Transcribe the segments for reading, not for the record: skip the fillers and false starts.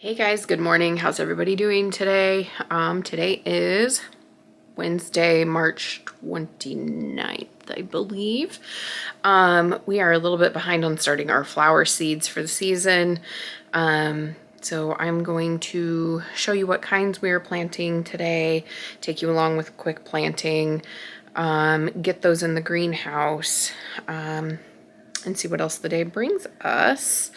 Hey guys, good morning. How's everybody doing today? Today is Wednesday, March 29th, I believe. We are a little bit behind on starting our flower seeds for the season. So I'm going to show you what kinds we are planting today, take you along with a quick planting, get those in the greenhouse, and see what else the day brings us.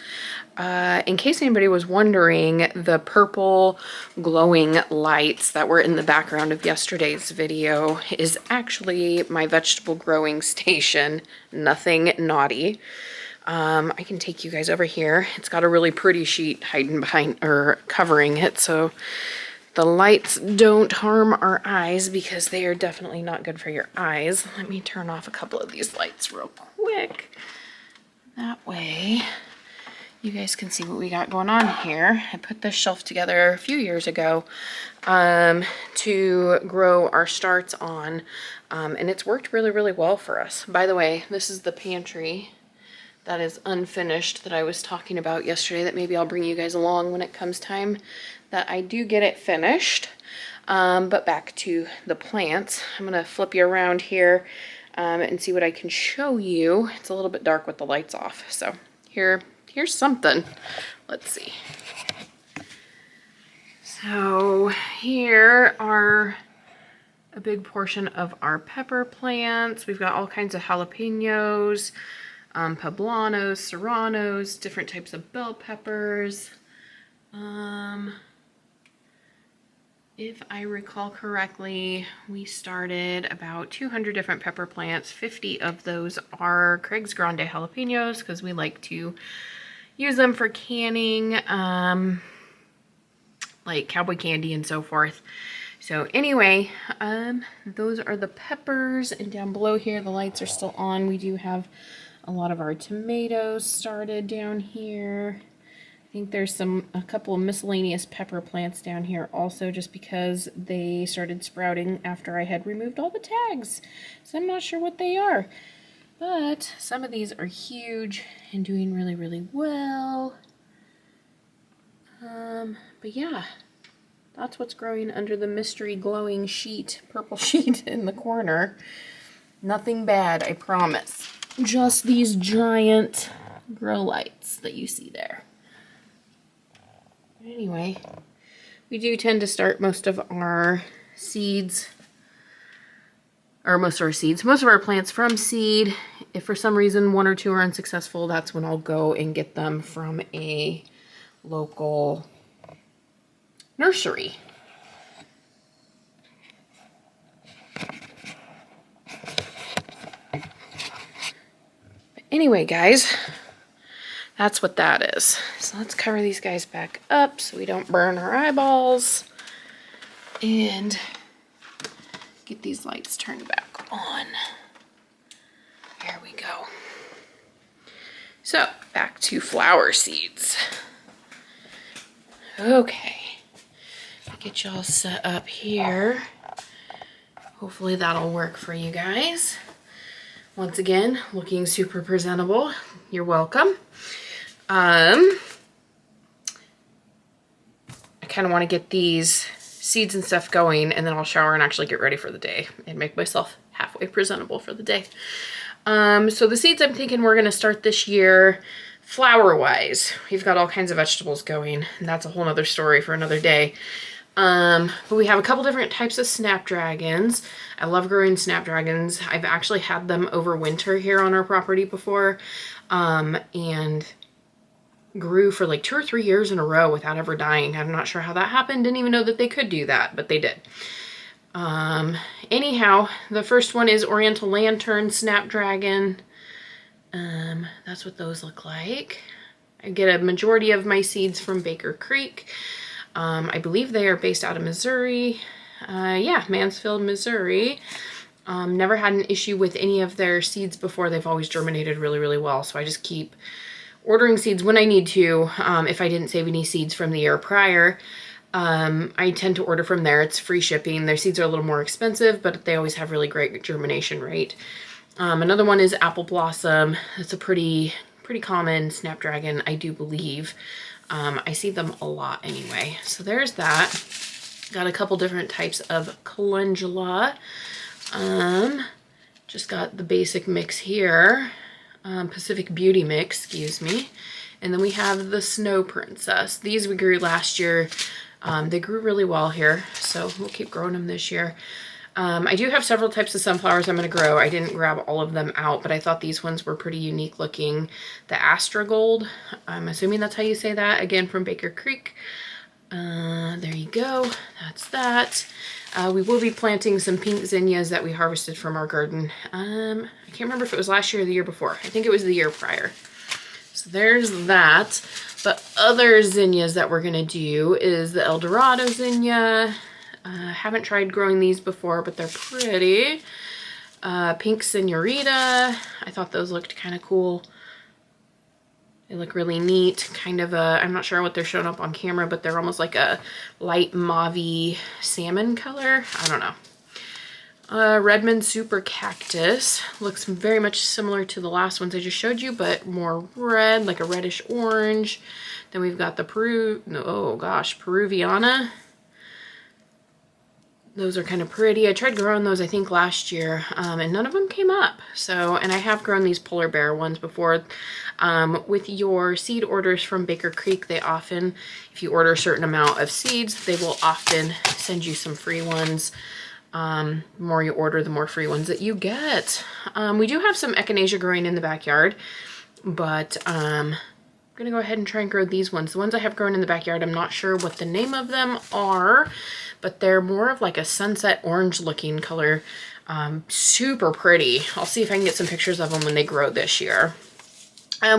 In case anybody was wondering, the purple glowing lights that were in the background of yesterday's video is actually my vegetable growing station. Nothing naughty. I can take you guys over here. It's got a really pretty sheet hiding behind or covering it, so the lights don't harm our eyes because they are definitely not good for your eyes. Let me turn off a couple of these lights real quick. That way you guys can see what we got going on here. I put this shelf together a few years ago to grow our starts on, and it's worked really, really well for us. By the way, this is the pantry that is unfinished that I was talking about yesterday that maybe I'll bring you guys along when it comes time that I do get it finished. But back to the plants. I'm gonna flip you around here and see what I can show you. It's a little bit dark with the lights off, so here's something. Let's see. So here are a big portion of our pepper plants. We've got all kinds of jalapenos, poblanos, serranos, different types of bell peppers. If I recall correctly, we started about 200 different pepper plants. 50 of those are Craig's Grande jalapenos because we like to use them for canning, like cowboy candy and so forth. So anyway, those are the peppers, and down below here the lights are still on. We do have a lot of our tomatoes started down here. I think there's a couple of miscellaneous pepper plants down here also, just because they started sprouting after I had removed all the tags. So I'm not sure what they are. But some of these are huge and doing really, really well. But yeah, that's what's growing under the mystery glowing sheet, purple sheet in the corner. Nothing bad, I promise. Just these giant grow lights that you see there. Anyway, we do tend to start most of our plants from seed. If for some reason one or two are unsuccessful, that's when I'll go and get them from a local nursery. But anyway, guys, that's what that is. So let's cover these guys back up so we don't burn our eyeballs. And get these lights turned back on. There we go. So, back to flower seeds. Okay. Get y'all set up here. Hopefully that'll work for you guys. Once again, looking super presentable. You're welcome. I kind of want to get these seeds and stuff going, and then I'll shower and actually get ready for the day and make myself halfway presentable for the day. So the seeds I'm thinking we're going to start this year flower-wise. We've got all kinds of vegetables going, and that's a whole nother story for another day. But we have a couple different types of snapdragons. I love growing snapdragons. I've actually had them over winter here on our property before, and grew for like 2 or 3 years in a row without ever dying. I'm not sure how that happened. Didn't even know that they could do that, but they did. Anyhow, the first one is Oriental Lantern Snapdragon. That's what those look like. I get a majority of my seeds from Baker Creek. I believe they are based out of Missouri. Yeah, Mansfield, Missouri. Never had an issue with any of their seeds before. They've always germinated really, really well. So I just keep ordering seeds when I need to. If I didn't save any seeds from the year prior, I tend to order from there. It's free shipping. Their seeds are a little more expensive, but they always have really great germination rate. Another one is Apple Blossom. It's a pretty common snapdragon, I do believe. I see them a lot anyway. So there's that. Got a couple different types of calendula. Just got the basic mix here. Pacific Beauty mix, excuse me. And then we have the Snow Princess. These we grew last year. They grew really well here, so we'll keep growing them this year. I do have several types of sunflowers I'm going to grow. I didn't grab all of them out, but I thought these ones were pretty unique looking. The Astra Gold, I'm assuming that's how you say that, again from Baker Creek. There you go, that's that. We will be planting some pink zinnias that we harvested from our garden. I can't remember if it was last year or the year before. I think it was the year prior. So there's that. But other zinnias that we're going to do is the El Dorado zinnia. Haven't tried growing these before, but they're pretty. Pink Senorita. I thought those looked kind of cool. They look really neat. Kind of a, I'm not sure what they're showing up on camera, but they're almost like a light mauve salmon color. I don't know. Redmond Super Cactus. Looks very much similar to the last ones I just showed you, but more red, like a reddish orange. Then we've got the Peruviana. Those are kind of pretty. I tried growing those, I think, last year, and none of them came up. So, and I have grown these polar bear ones before. With your seed orders from Baker Creek, they often, if you order a certain amount of seeds, they will often send you some free ones. The more you order, the more free ones that you get. We do have some echinacea growing in the backyard, but I'm gonna go ahead and try and grow these ones. The ones I have grown in the backyard, I'm not sure what the name of them are, but they're more of like a sunset orange looking color. Super pretty. I'll see if I can get some pictures of them when they grow this year.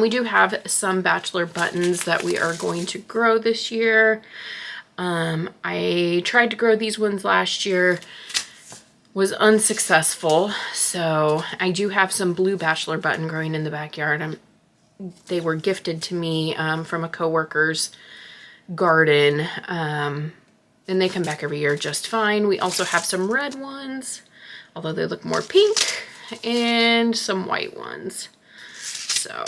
We do have some bachelor buttons that we are going to grow this year. I tried to grow these ones last year, was unsuccessful. So I do have some blue bachelor button growing in the backyard. They were gifted to me from a coworker's garden. And they come back every year just fine. We also have some red ones, although they look more pink, and some white ones. So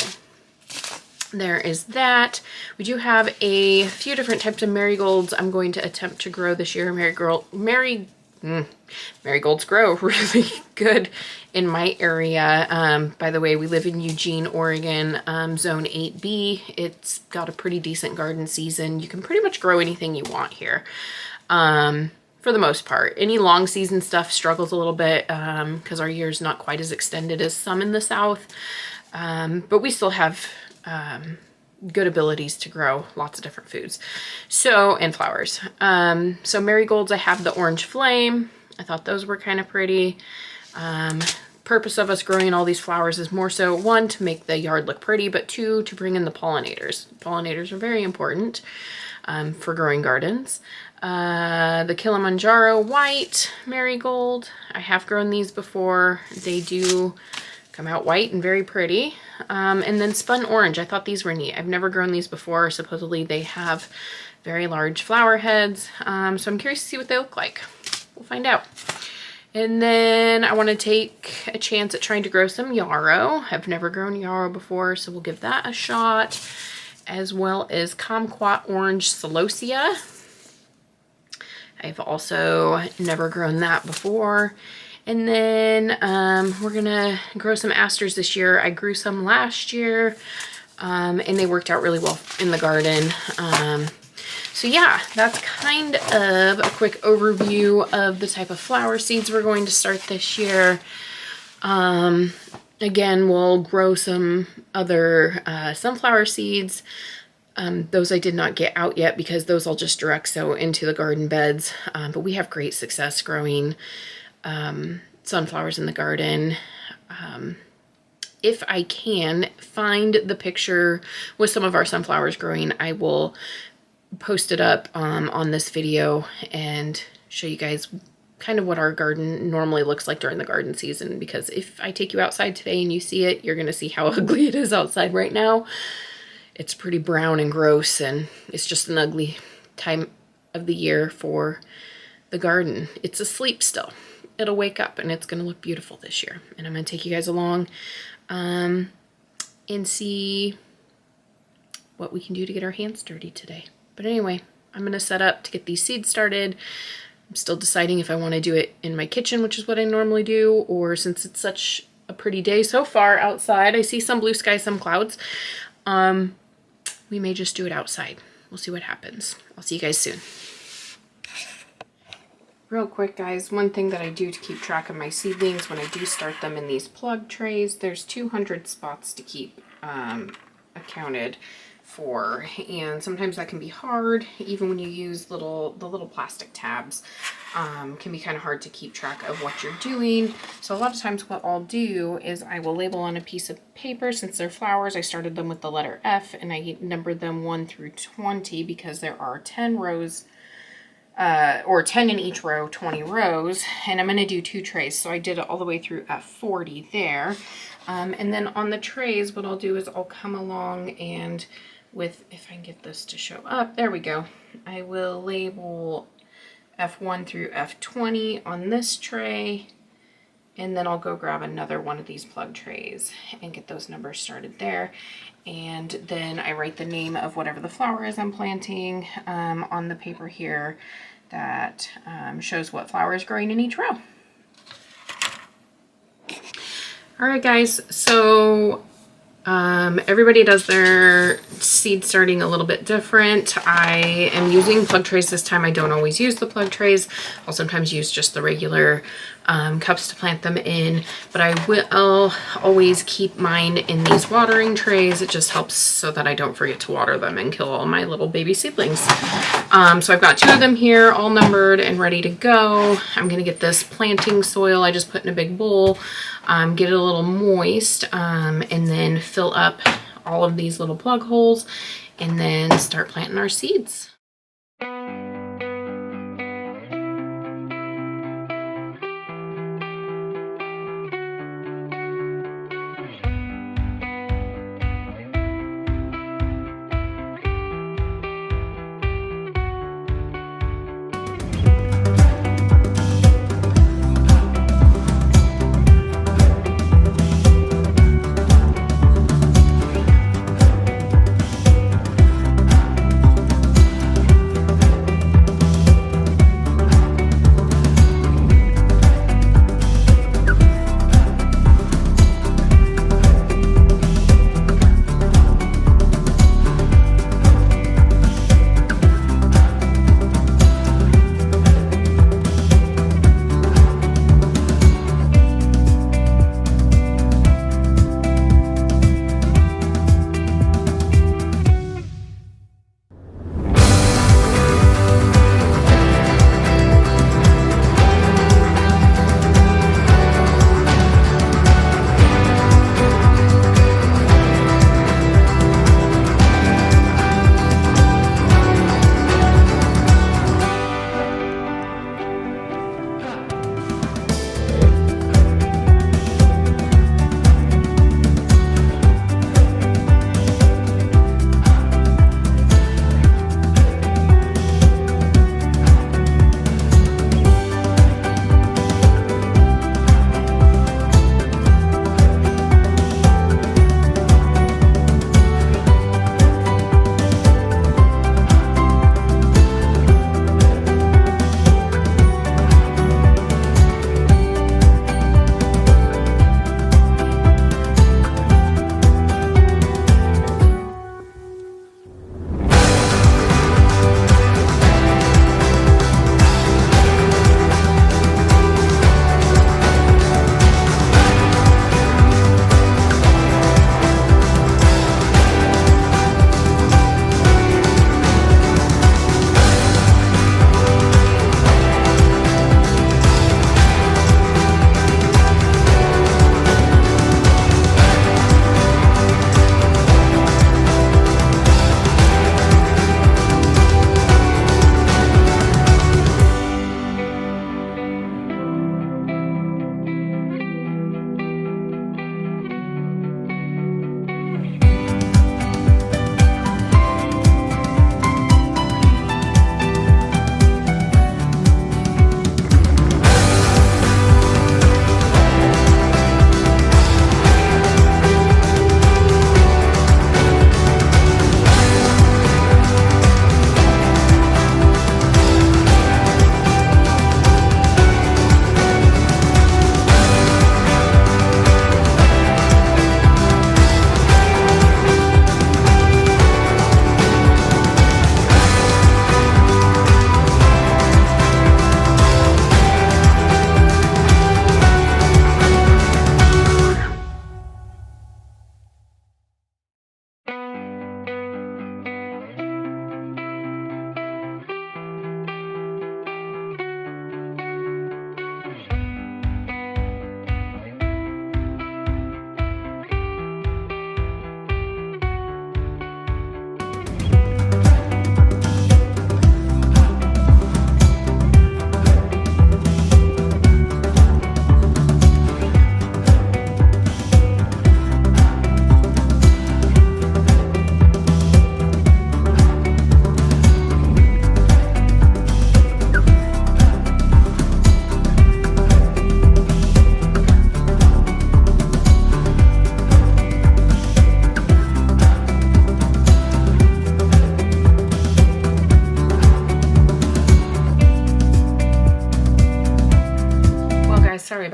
there is that. We do have a few different types of marigolds I'm going to attempt to grow this year. Marigolds grow really good in my area. By the way, we live in Eugene, Oregon, zone 8B. It's got a pretty decent garden season. You can pretty much grow anything you want here. For the most part. Any long season stuff struggles a little bit because our year's not quite as extended as some in the south. But we still have good abilities to grow lots of different foods. So, and flowers. So marigolds, I have the Orange Flame. I thought those were kind of pretty. Purpose of us growing all these flowers is more so, one, to make the yard look pretty, but two, to bring in the pollinators. Pollinators are very important for growing gardens. The Kilimanjaro White Marigold. I have grown these before. They do come out white and very pretty. And then Spun Orange. I thought these were neat. I've never grown these before. Supposedly they have very large flower heads. So I'm curious to see what they look like. We'll find out. And then I want to take a chance at trying to grow some yarrow. I've never grown yarrow before, so we'll give that a shot. As well as Kumquat Orange Celosia. I've also never grown that before. And then we're gonna grow some asters this year. I grew some last year and they worked out really well in the garden. So yeah, that's kind of a quick overview of the type of flower seeds we're going to start this year. Again, we'll grow some other sunflower seeds. Those I did not get out yet because those I'll just direct sow into the garden beds. But we have great success growing sunflowers in the garden. If I can find the picture with some of our sunflowers growing, I will post it up on this video and show you guys kind of what our garden normally looks like during the garden season. Because if I take you outside today and you see it, you're going to see how ugly it is outside right now. It's pretty brown and gross, and it's just an ugly time of the year for the garden. It's asleep still. It'll wake up and it's going to look beautiful this year. And I'm going to take you guys along and see what we can do to get our hands dirty today. But anyway, I'm gonna set up to get these seeds started. I'm still deciding if I want to do it in my kitchen, which is what I normally do, or since it's such a pretty day so far outside, I see some blue sky, some clouds, we may just do it outside. We'll see what happens. I'll see you guys soon. Real quick, guys, one thing that I do to keep track of my seedlings when I do start them in these plug trays, there's 200 spots to keep accounted for, and sometimes that can be hard. Even when you use the little plastic tabs, can be kind of hard to keep track of what you're doing. So a lot of times what I'll do is I will label on a piece of paper. Since they're flowers, I started them with the letter F, and I numbered them 1 through 20 because there are 10 rows, or 10 in each row, 20 rows, and I'm going to do 2 trays. So I did it all the way through F40 there. And then on the trays, what I'll do is I'll come along and if I can get this to show up, there we go. I will label F1 through F20 on this tray, and then I'll go grab another one of these plug trays and get those numbers started there. And then I write the name of whatever the flower is I'm planting on the paper here that shows what flower is growing in each row. All right, guys, so everybody does their seed starting a little bit different. I am using plug trays this time. I don't always use the plug trays. I'll sometimes use just the regular cups to plant them in, but I will always keep mine in these watering trays. It just helps so that I don't forget to water them and kill all my little baby seedlings. So I've got 2 of them here, all numbered and ready to go. I'm gonna get this planting soil I just put in a big bowl, get it a little moist, and then fill up all of these little plug holes and then start planting our seeds.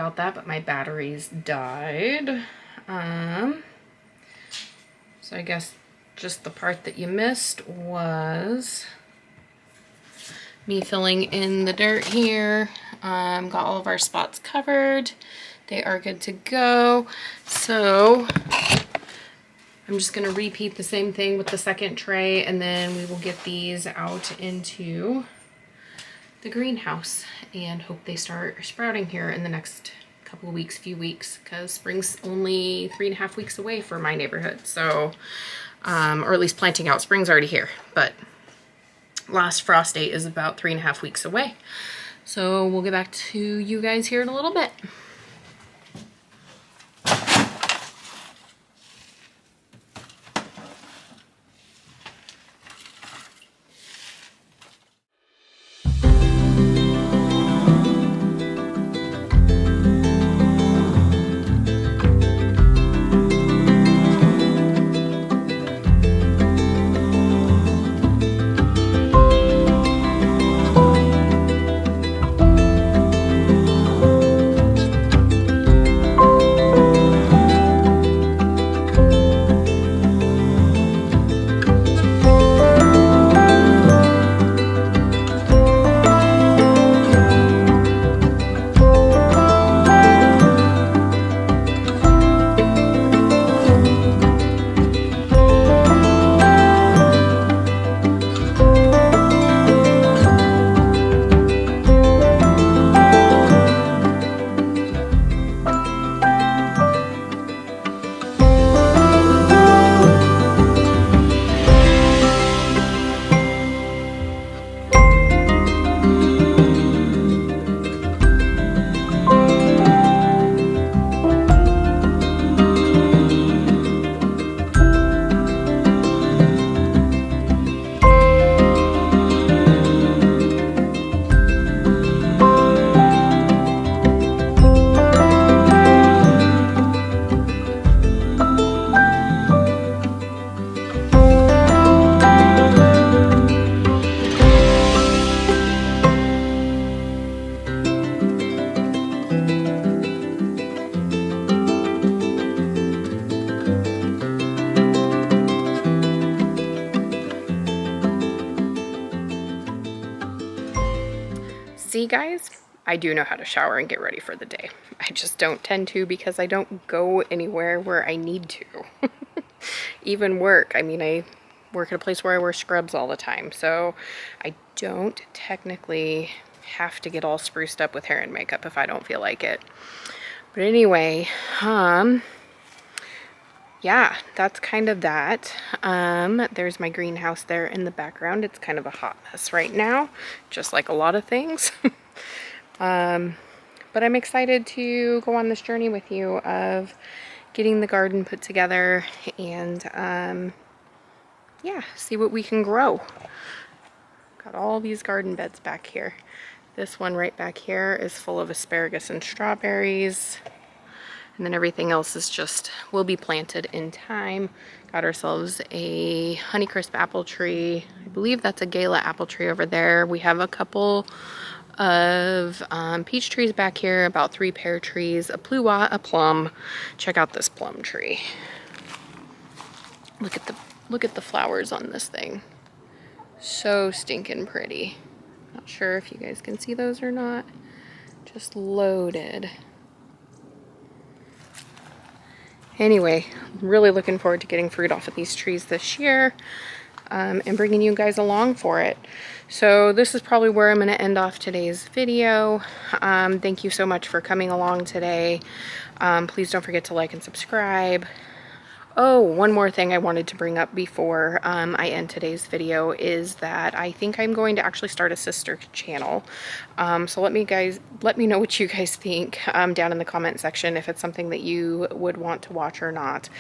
about that, but my batteries died. So I guess just the part that you missed was me filling in the dirt here. Got all of our spots covered. They are good to go. So I'm just going to repeat the same thing with the second tray, and then we will get these out into the greenhouse and hope they start sprouting here in the next couple of weeks, few weeks, because spring's only 3.5 weeks away for my neighborhood. So, or at least planting out. Spring's already here, but last frost date is about 3.5 weeks away. So we'll get back to you guys here in a little bit. See, guys, I do know how to shower and get ready for the day. I just don't tend to because I don't go anywhere where I need to. Even work. I mean, I work at a place where I wear scrubs all the time, so I don't technically have to get all spruced up with hair and makeup if I don't feel like it. But anyway, yeah, that's kind of that. There's my greenhouse there in the background. It's kind of a hot mess right now, just like a lot of things. But I'm excited to go on this journey with you of getting the garden put together and, yeah, see what we can grow. Got all these garden beds back here. This one right back here is full of asparagus and strawberries. And then everything else is just, will be planted in time. Got ourselves a Honeycrisp apple tree. I believe that's a Gala apple tree over there. We have a couple of peach trees back here, about 3 pear trees, a pluois, a plum. Check out this plum tree. Look at the flowers on this thing. So stinking pretty. Not sure if you guys can see those or not. Just loaded. Anyway, really looking forward to getting fruit off of these trees this year, and bringing you guys along for it. So this is probably where I'm going to end off today's video. Thank you so much for coming along today. Please don't forget to like and subscribe. Oh, one more thing I wanted to bring up before I end today's video is that I think I'm going to actually start a sister channel. So let me know what you guys think down in the comment section if it's something that you would want to watch or not.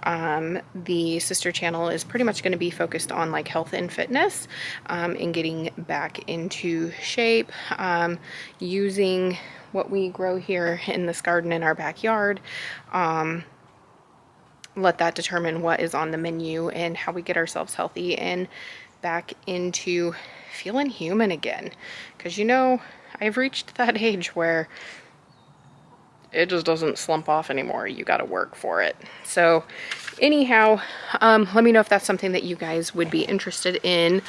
The sister channel is pretty much going to be focused on like health and fitness, and getting back into shape, using what we grow here in this garden in our backyard. Let that determine what is on the menu and how we get ourselves healthy and back into feeling human again. Because, you know, I've reached that age where it just doesn't slump off anymore. You got to work for it. So anyhow, let me know if that's something that you guys would be interested in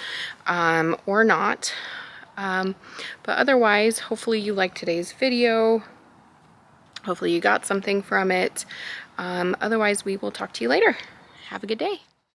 or not. But otherwise, hopefully you liked today's video. Hopefully you got something from it. Otherwise, we will talk to you later. Have a good day.